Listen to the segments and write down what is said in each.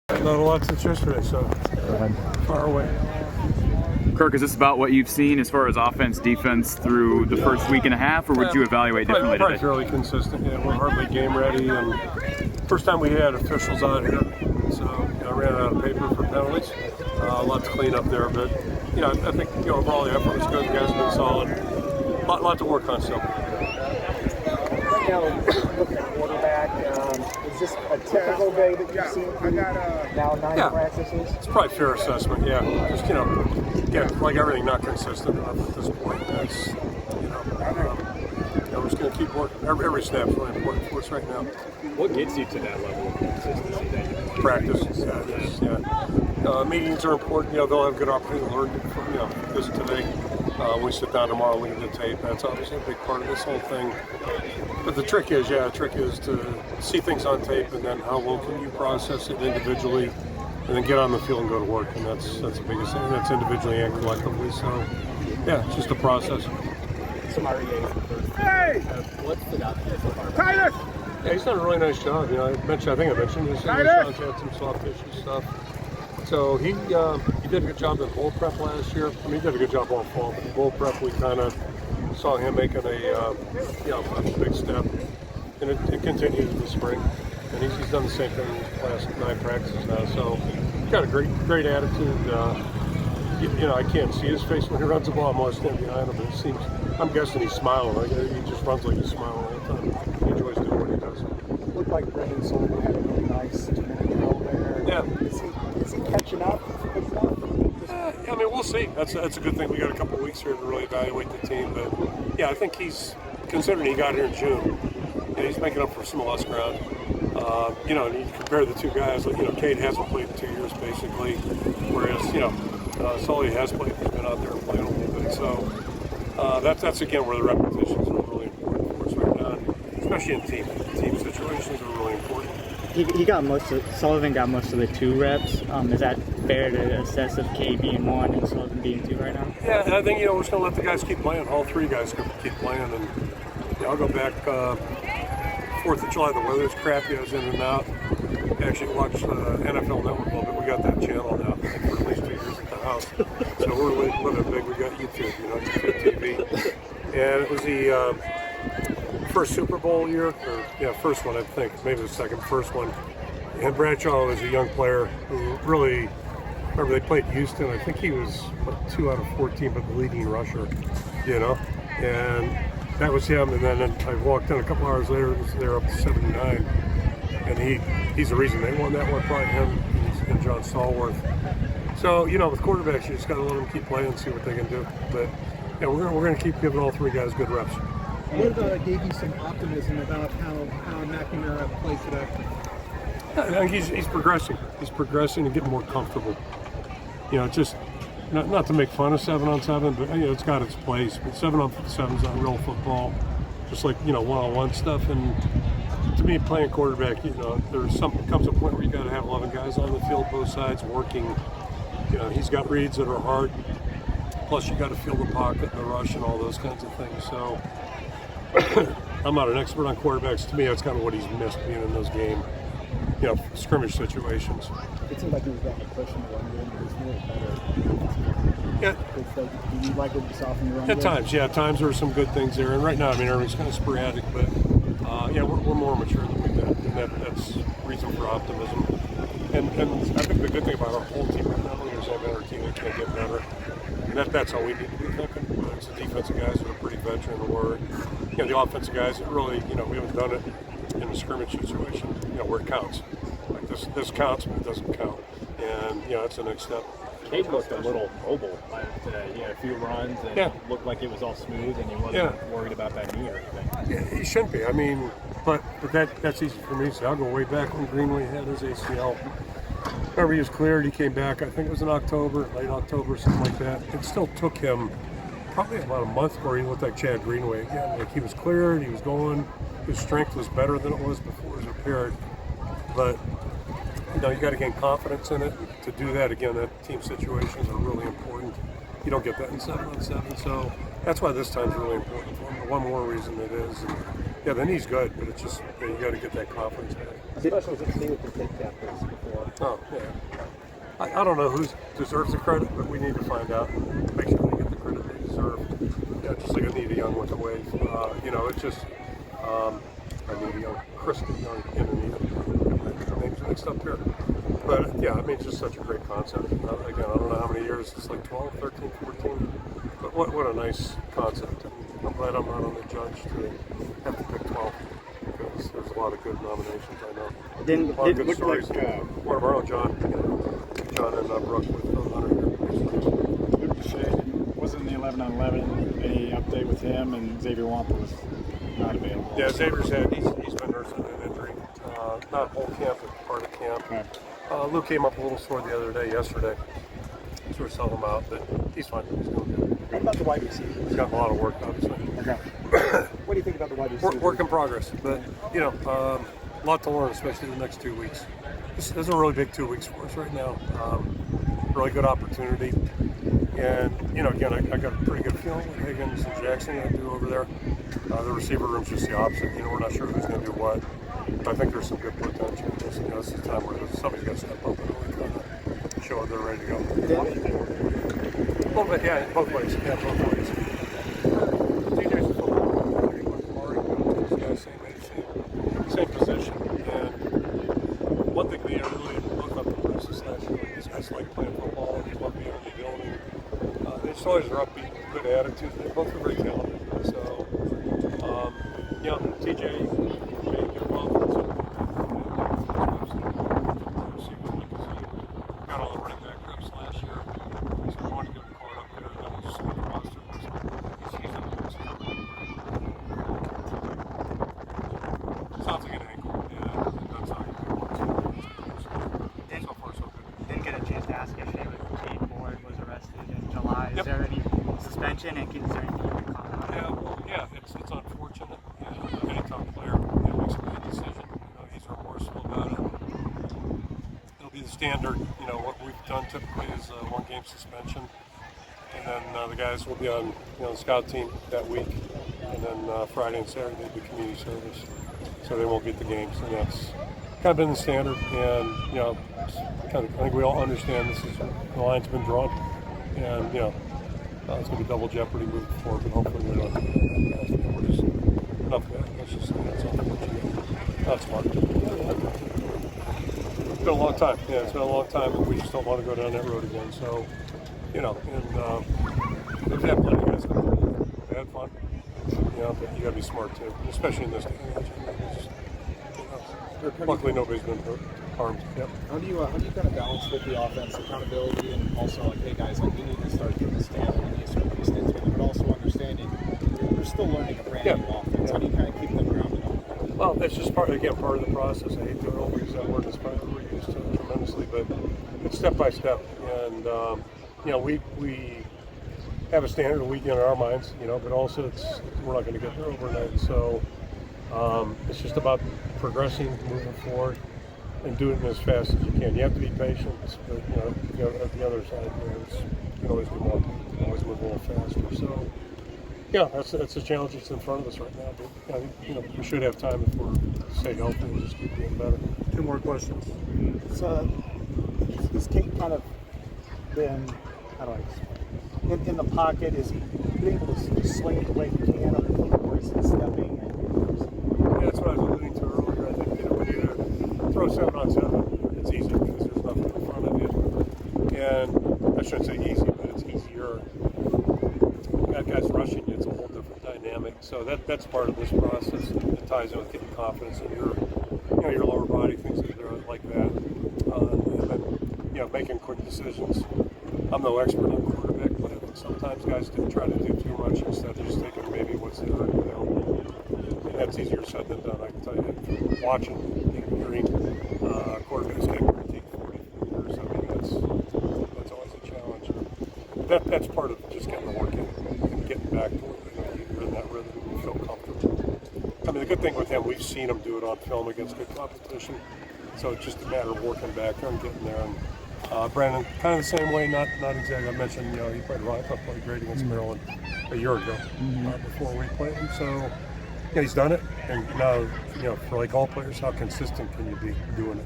Not a lot since yesterday, so far away. Kirk, is this about what you've seen as far as offense, defense through the first week and a half, or would you evaluate differently probably today? Fairly consistent. Yeah, we're hardly game ready, and first time we had officials on here, so I ran out of paper for penalties. A lot to clean up there, but I think overall the effort was good. The guys have been solid. A lot to work on still. Right now, looking at quarterback, is this a typical day that you've seen through now 9 practices? It's probably a fair assessment. Yeah, just again, like everything, not consistent enough at this point. That's we're just going to keep working. Every snap's really important for us right now. What gets you to that level of consistency that you Practice. Yeah. Meetings are important. They'll have a good opportunity to learn from this today. When we sit down tomorrow and look at the tape, that's obviously a big part of this whole thing. But the trick is to see things on tape, and then how well can you process it individually, and then get on the field and go to work. And that's the biggest thing. That's individually and collectively. So, yeah, it's just a process. Hey! What stood out to you so far? Titus! Yeah, he's done a really nice job. I think I mentioned this. Sean's had some soft tissue stuff. So he did a good job in bowl prep last year. He did a good job all fall. But in bowl prep, we kind of saw him making a big step, and it continues in the spring. And he's done the same thing in the last 9 practices now. So he's got a great attitude. I can't see his face when he runs the ball. I'm always standing behind him. I'm guessing he's smiling. He just runs like he's smiling all the time. He enjoys doing what he does. It looked like Brendan Sullivan had a really nice 2-minute drill there. Yeah. Is he catching up? We'll see. That's a good thing. We got a couple of weeks here to really evaluate the team. But yeah, I think considering he got here in June, he's making up for some lost ground. And you compare the two guys. Cade hasn't played in 2 years basically, whereas Sully has played. He's been out there and playing a little bit. So that's again where the repetitions are really important for us right now, especially in team situations are really important. Sullivan got most of the 2 reps. Is that fair to assess of Cade being 1 and Sullivan being 2 right now? Yeah, and I think we're just going to let the guys keep playing. All 3 guys keep playing, and I'll go back 4th of July. The weather's crappy. I was in and out. I actually watched NFL Network a little bit. We got that channel now for at least 2 years at the house. So we're living big. We got YouTube, YouTube TV, and it was the first Super Bowl year, first one I think, maybe the first one. And Bradshaw was a young player who really, remember they played Houston, I think he was 2 out of 14, but the leading rusher, and that was him. And then I walked in a couple hours later, they're up to 79, and he's the reason they won that one, probably him and John Stallworth. So, with quarterbacks, you just got to let them keep playing and see what they can do. But yeah, we're going to keep giving all 3 guys good reps. What gave you some optimism about how McNamara played today? I think he's progressing. He's progressing and getting more comfortable. Just not to make fun of 7-on-7, but it's got its place. But 7-on-7 is not real football, just like one-on-one stuff. And to me, playing quarterback, comes a point where you got to have 11 guys on the field, both sides working. He's got reads that are hard. Plus, you got to feel the pocket, the rush, and all those kinds of things. So. I'm not an expert on quarterbacks. To me, that's kind of what he's missed being in those scrimmage situations. It seemed like he was getting a push in the run game, but he's really better. Yeah. Do you like what you saw from the run At game? times, yeah. At times there were some good things there. And right now, everything's kind of sporadic, but we're more mature than we've been. And that's reason for optimism. And I think the good thing about our whole team right now is having our team that can get better. And that's all we need to be thinking. It's the defensive guys that are pretty veteran, or the offensive guys that really, we haven't done it in a scrimmage situation, where it counts. Like this counts, but it doesn't count. And, that's the next step. Cade looked a little mobile today. He had a few runs and looked like it was all smooth, and he wasn't worried about that knee or anything. Yeah, he shouldn't be. But that's easy for me to say. I'll go way back when Greenway had his ACL. Remember, he was cleared. He came back, I think it was in October, late October, something like that. It still took him probably about a month where he looked like Chad Greenway again. Like, he was cleared, he was going. His strength was better than it was before he was repaired. But, you got to gain confidence in it. To do that, again, that team situations are really important. You don't get that in 7-on-7. So that's why this time's really important for him. One more reason it is. And, the knee's good, but it's just, you got to get that confidence back. Especially if it's with the big captains before. Oh, yeah. I don't know who deserves the credit, but we need to find out. Make sure they get the credit they deserve. Yeah, just like Anita Young with the wave. You know, it's just Anita Young, Kristen Young, and Anita. Names mixed up here. But yeah, I mean, it's just such a great concept. Again, I don't know how many years. It's like 12, 13, 14. But what a nice concept. And I'm glad I'm not on the judge to have to pick 12. Because there's a lot of good nominations, I know. Then A lot of good looked stories. like, One of our own, John and Brooke with Hunter. Luke Deshay wasn't in the 11-on-11. Any update with him? And Xavier Wampa was not available. Yeah, Xavier's he's been nursing an injury. Not whole camp, but part of camp. Okay. Luke came up a little sore the other day, yesterday. Sort of sell him out, but he's fine. He's doing good. What about the wide receivers? He's got a lot of work, obviously. Okay. What do you think about the wide receivers? Work in progress, but you know, a lot to learn, especially the next 2 weeks. This is a really big 2 weeks for us right now. Really good opportunity, and you know, again, I got a pretty good feeling with Higgins and Jackson going to do over there. The receiver room's just the opposite. You know, we're not sure who's going to do what, but I think there's some good potential. Just, you know, this is the time where somebody's got to step up and really kind of show they're ready to go. A little bit, yeah, both ways. Yeah, both ways. TJ's a football player. Same position. And one thing they really looked up the process last year, these guys like playing football, they love being in the building. They just always are upbeat, good attitude. They both are very talented. So, you know, TJ may get well. Got all the running back reps last year. So I want to get him caught up there. That was just on the roster. He's on the list. Sounds like an ankle. Yeah, it does sound like it. So far, so good. Didn't get a chance to ask yesterday, but Cade Ford was arrested in July. Yep. Is there any suspension, and is there anything you can comment on? Yeah, well, yeah, it's unfortunate. Yeah, anytime a player makes a bad decision, you know, he's remorseful about it. It'll be the standard. You know, what we've done typically is 1 game suspension, and then the guys will be on, you know, the scout team that week, and then Friday and Saturday they'll be community service, so they won't get the games, and that's kind of been the standard. And you know, I think we all understand this is the line's been drawn, and you know. It's going to be double jeopardy moving forward, but hopefully we don't have to do that. We're just enough of that. Let's just say that's unfortunate. Not smart. It's been a long time. Yeah, it's been a long time, and we just don't want to go down that road again. So, you know, and we've had plenty of guys that had fun. You know, but you got to be smart too, especially in this day and age. Just, you know, luckily, nobody's been harmed. Yep. How do you kind of balance with the offense accountability and also like, hey guys, like we need to start getting this down in these circumstances, but also understanding we're still learning a brand new offense. Yeah. How do you kind of keep them grounded on that? Well, that's just part of the process. I hate to overuse that word. It's probably overused tremendously, but it's step by step. And you know, we have a standard we get in our minds, you know, but also we're not going to get there overnight. So it's just about progressing, moving forward, and do it as fast as you can. You have to be patient, but you know at the other side, you can always do more. You can always move a little faster. So, yeah, that's the challenge that's in front of us right now. But I think, you know, we should have time if we're stay healthy and just keep getting better. 2 more questions. So, is Cade kind of been, how do I explain? In the pocket, is he been able to swing it the way he can, or is he stepping? Yeah, that's what I was alluding to earlier. I think, you know, when you throw 7 on 7, it's easy because there's nothing in front of you. And I shouldn't say easy, but it's easier. You got guys rushing you, it's a whole different dynamic. So that's part of this process. It ties in with getting confidence in your lower body, things like that. And then, you know, making quick decisions. I'm no expert on quarterback play. I think sometimes guys try to do too much instead of just taking maybe what's there available. And that's easier said than done. I can tell you from watching and hearing quarterbacks get critique 40 years. I mean, that's always a challenge. That's part of just getting the work in and getting back to where you're in that rhythm and you feel comfortable. I mean, the good thing with him, we've seen him do it on film against good competition. So it's just a matter of working back there and getting there. And Brandon, kind of the same way, not exactly. I mentioned, he played right, played great against Maryland a year ago before we played him. So, Yeah, he's done it, and now, for like all players, how consistent can you be doing it?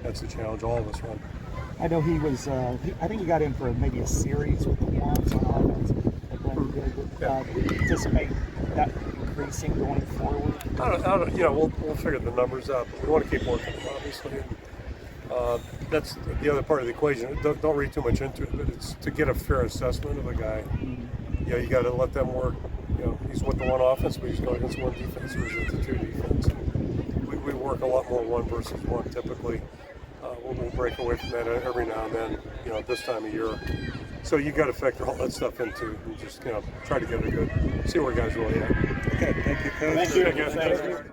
That's the challenge all of us run. I know he was. I think he got in for maybe a series with the Wands on offense. Like when he did. Do you anticipate that increasing going forward? I don't, we'll figure the numbers out, but we want to keep working, obviously. And, that's the other part of the equation. Don't read too much into it, but it's to get a fair assessment of a guy. You got to let them work. He's with the one offense, but he's going against one defense versus the two defense. We work a lot more one versus one typically. We'll break away from that every now and then, this time of year. So you got to factor all that stuff into and just, try to get a good, see where guys really at. Okay, thank you, Coach. Thank you.